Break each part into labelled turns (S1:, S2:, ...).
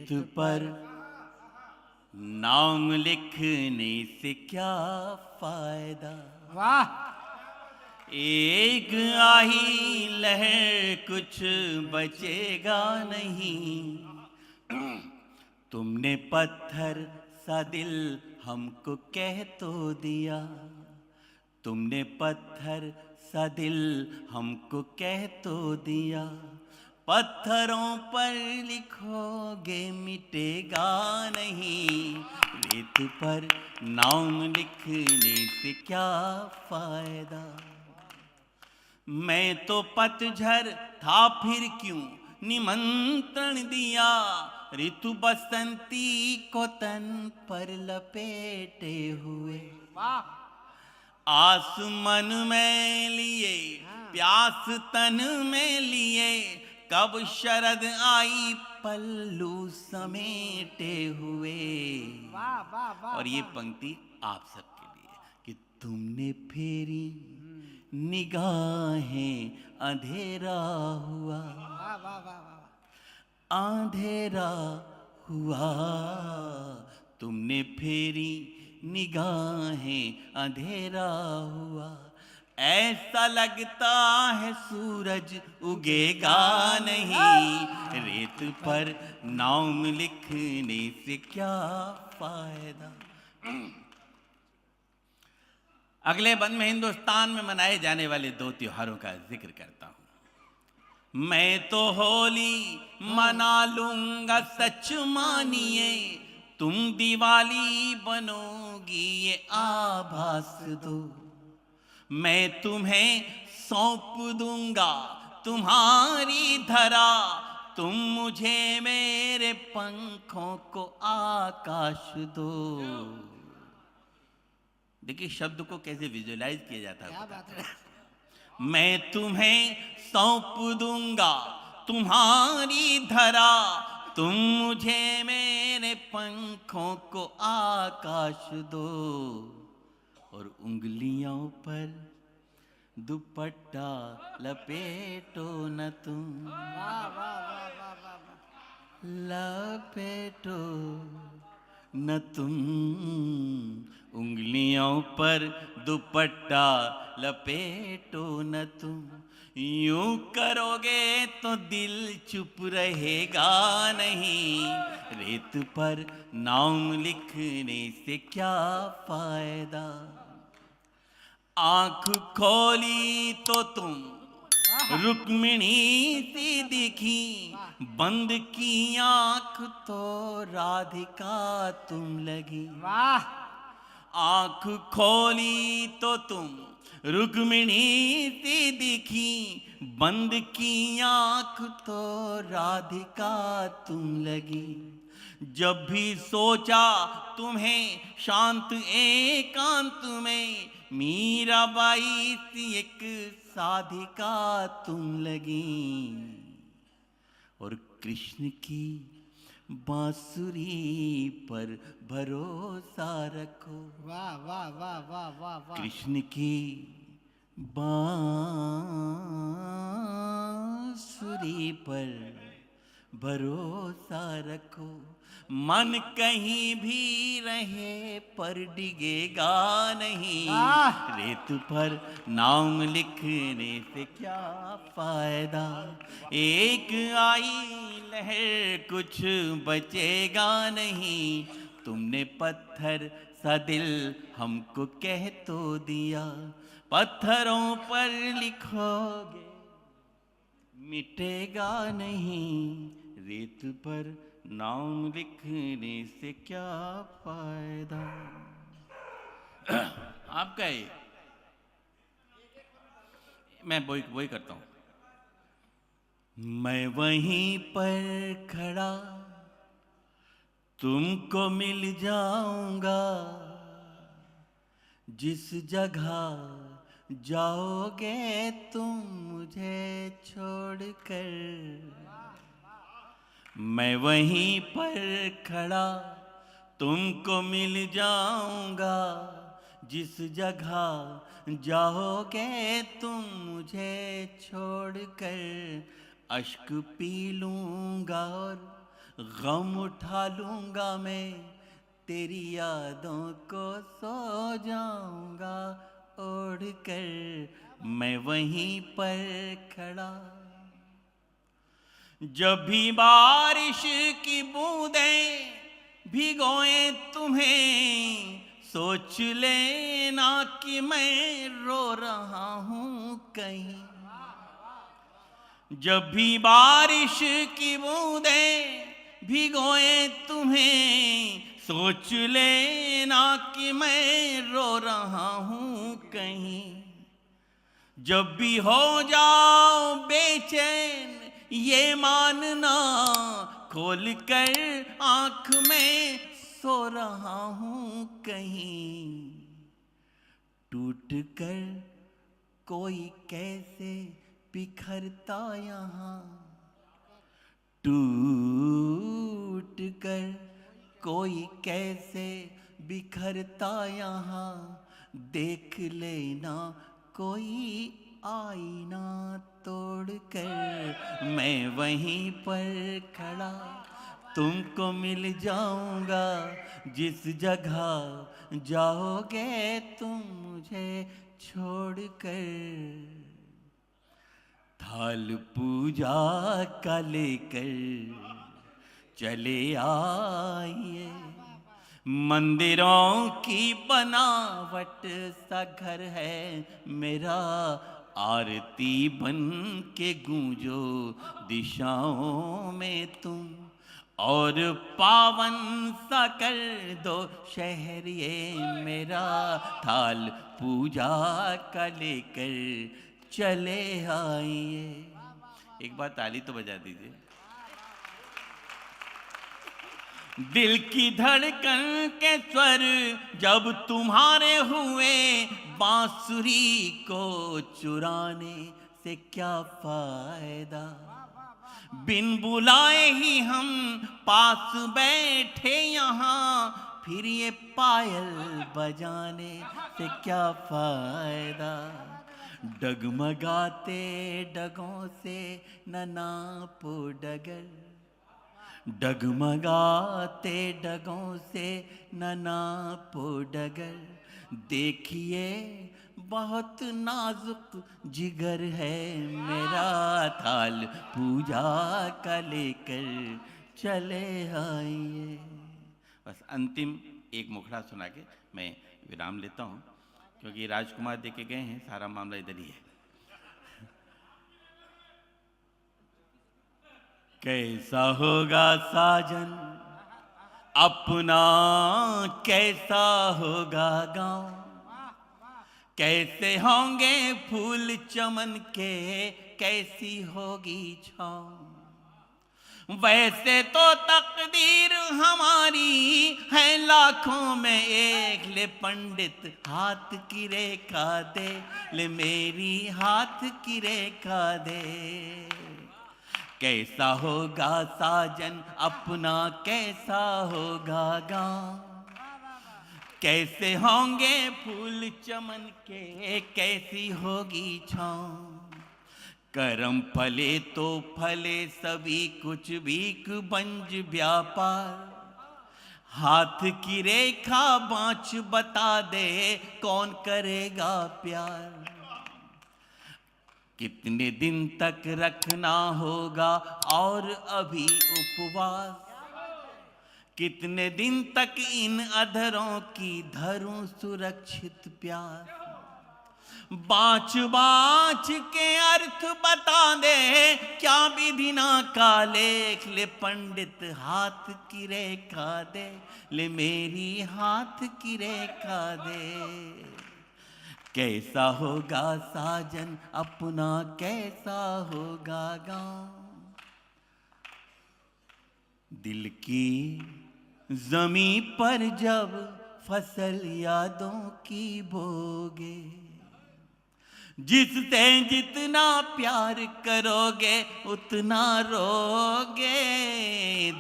S1: रेत पर नाम लिखने से क्या फायदा।
S2: वाह।
S1: एक आही लहर कुछ बचेगा नहीं। तुमने पत्थर सा दिल हमको कह तो दिया। तुमने पत्थर सा दिल हमको कह तो दिया। पत्थरों पर लिखोगे मिटेगा नहीं। रेत पर नाम लिखने से क्या फायदा। मैं तो पतझड़ था फिर क्यों निमंत्रण दिया। ऋतु बसंती को तन पर लपेटे हुए।
S2: वाह।
S1: आसमान में लिए प्यास तन में लिए। कब शरद आई पल्लू समेटे हुए।
S2: वाह वाह वाह।
S1: और ये पंक्ति आप सबके लिए कि तुमने फेरी निगाहें अंधेरा हुआ।
S2: वाह वाह वाह वाह।
S1: अंधेरा हुआ। तुमने फेरी निगाहें अंधेरा हुआ। ऐसा लगता है सूरज उगेगा नहीं। रेत पर नाम लिखने से क्या फायदा। अगले बंद में हिंदुस्तान में मनाए जाने वाले 2 त्योहारों का जिक्र करता हूं। मैं तो होली मना लूंगा सच मानिए। तुम दिवाली बनोगी ये आभास दो। मैं तुम्हें सौंप दूंगा तुम्हारी धरा। तुम मुझे मेरे पंखों को आकाश दो। देखिए शब्द को कैसे विजुअलाइज किया जाता है।
S2: क्या बात है।
S1: मैं तुम्हें सौंप दूंगा तुम्हारी धरा। तुम मुझे मेरे पंखों को आकाश दो। और उंगलियों पर दुपट्टा लपेटो न तुम।
S2: वाह वाह वाह वाह वाह वाह।
S1: लपेटो न तुम। उंगलियों पर दुपट्टा लपेटो न तुम। यूं करोगे तो दिल चुप रहेगा नहीं। रेत पर नाम लिखने से क्या फायदा। आंख खोली तो तुम रुक्मिणी सी दिखी। बंद की आंख तो राधिका तुम लगी।
S2: वाह।
S1: आंख खोली तो तुम रुक्मिणी सी दिखी। बंद की आंख तो राधिका तुम लगी। जब भी सोचा तुम्हें शांत एकांत में। मीराबाई सी एक साधिका तुम लगी। और कृष्ण की बांसुरी पर भरोसा रखो।
S2: वाह वाह वाह वाह वाह वाह।
S1: कृष्ण की बांसुरी पर भरोसा रखो। मन कहीं भी रहे पर डिगेगा नहीं।
S2: वाह।
S1: रेत पर नाम लिखने से क्या फायदा। एक आई लहर कुछ बचेगा नहीं। तुमने पत्थर सा दिल हमको कह तो दिया। पत्थरों पर लिखोगे मिटेगा नहीं। रेत पर नाम लिखने से क्या फायदा। आपका ये मैं वही करता हूं। मैं वहीं पर खड़ा तुमको मिल जाऊंगा। जिस जगह जाओगे तुम मुझे छोड़कर। मैं वहीं पर खड़ा तुमको मिल जाऊंगा। जिस जगह जाओगे तुम मुझे छोड़कर। अश्क पी लूंगा और गम उठा लूंगा मैं, तेरी यादों को सो जाऊंगा ओढ़ कर मैं वहीं पर खड़ा। जब भी बारिश की बूंदें भिगोए तुम्हें, सोच लेना कि मैं रो रहा हूं कहीं। जब भी बारिश की बूंदें भिगोए तुम्हें, सोच लेना कि मैं रो रहा हूं कहीं। जब भी हो जाओ बेचैन ये मानना, खोल कर आंख में सो रहा हूं कहीं। टूट कर कोई कैसे बिखरता यहाँ, टूट कर कोई कैसे बिखरता यहाँ, देख लेना कोई आईना तोड़ कर मैं वहीं पर खड़ा। तुमको मिल जाऊंगा जिस जगह जाओगे तुम मुझे छोड़ कर। थाल पूजा का लेकर चले आइए, मंदिरों की बनावट सा घर है मेरा, आरती बन के गूंजो दिशाओं में तुम, और पावन सा कर दो शहर ये मेरा। थाल पूजा का लेकर चले आइए। एक बार ताली तो बजा दीजिए। दिल की धड़कन के स्वर जब तुम्हारे हुए, बांसुरी को चुराने से क्या फायदा। बिन बुलाए ही हम पास बैठे यहाँ, फिर ये पायल बजाने से क्या फायदा। डगमगाते डगों से न नापो डगर, डगमगाते डगों से न नापो डगर। देखिए बहुत नाजुक जिगर है मेरा, थाल पूजा का लेकर चले आइए। बस अंतिम एक मुखड़ा सुना के मैं विराम लेता हूँ, क्योंकि राजकुमार दे के गए हैं, सारा मामला इधर ही है। कैसा होगा साजन अपना, कैसा होगा गाँव, कैसे होंगे फूल चमन के, कैसी होगी छाँव। वैसे तो तकदीर हमारी है लाखों में एक, ले पंडित हाथ की रेखा दे, ले मेरी हाथ की रेखा दे। कैसा होगा साजन अपना, कैसा होगा गाँव, कैसे होंगे फूल चमन के, कैसी होगी छाँव। करम फले तो फले सभी कुछ भीख बंज व्यापार, हाथ की रेखा बाँच बता दे कौन करेगा प्यार। कितने दिन तक रखना होगा और अभी उपवास, कितने दिन तक इन अधरों की धरूं सुरक्षित प्यास। बाँच बाँच के अर्थ बता दे क्या विधि ना का लेख, ले पंडित हाथ की रेखा दे, ले मेरी हाथ की रेखा दे। कैसा होगा साजन अपना, कैसा होगा गाँव। दिल की जमीं पर जब फसल यादों की बोगे, जिससे जितना प्यार करोगे उतना रोगे।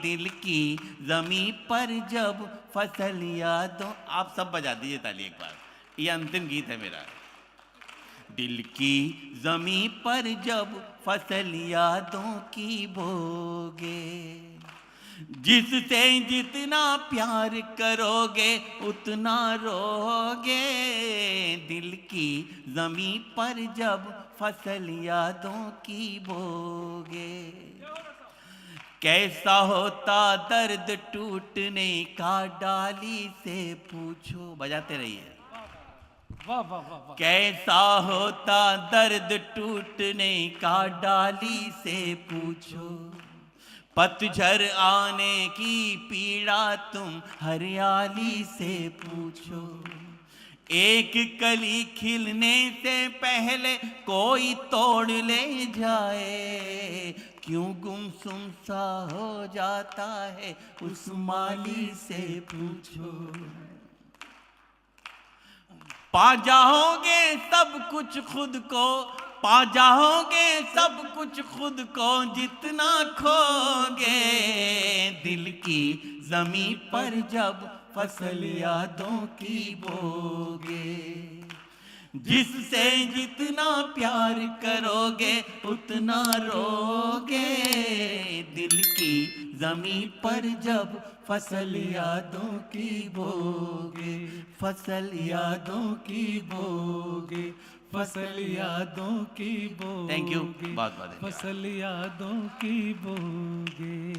S1: दिल की जमीं पर जब फसल यादों, आप सब बजा दीजिए ताली एक बार, ये अंतिम गीत है मेरा। दिल की जमीं पर जब फसल यादों की बोगे, जिससे जितना प्यार करोगे उतना रोगे, दिल की जमीन पर जब फसल यादों की बोगे। कैसा होता दर्द टूटने का डाली से पूछो, बजाते रहिए।
S2: वाह वाह वाह वाह।
S1: कैसा होता दर्द टूटने का डाली से पूछो, पतझड़ आने की पीड़ा तुम हरियाली से पूछो। एक कली खिलने से पहले कोई तोड़ ले जाए, क्यों गुमसुम सा हो जाता है उस माली से पूछो। पा जाओगे सब कुछ खुद को, पा जाओगे सब कुछ खुद को जितना खोगे, दिल की जमीन पर जब फसल यादों की बोगे। जिससे जितना प्यार करोगे उतना रोगे, दिल की जमीन पर जब फसल यादों की बोगे, फसल यादों की बोगे, फसल यादों की बोगे। थैंक यू, बहुत बहुत
S2: फसल यादों की बोगे।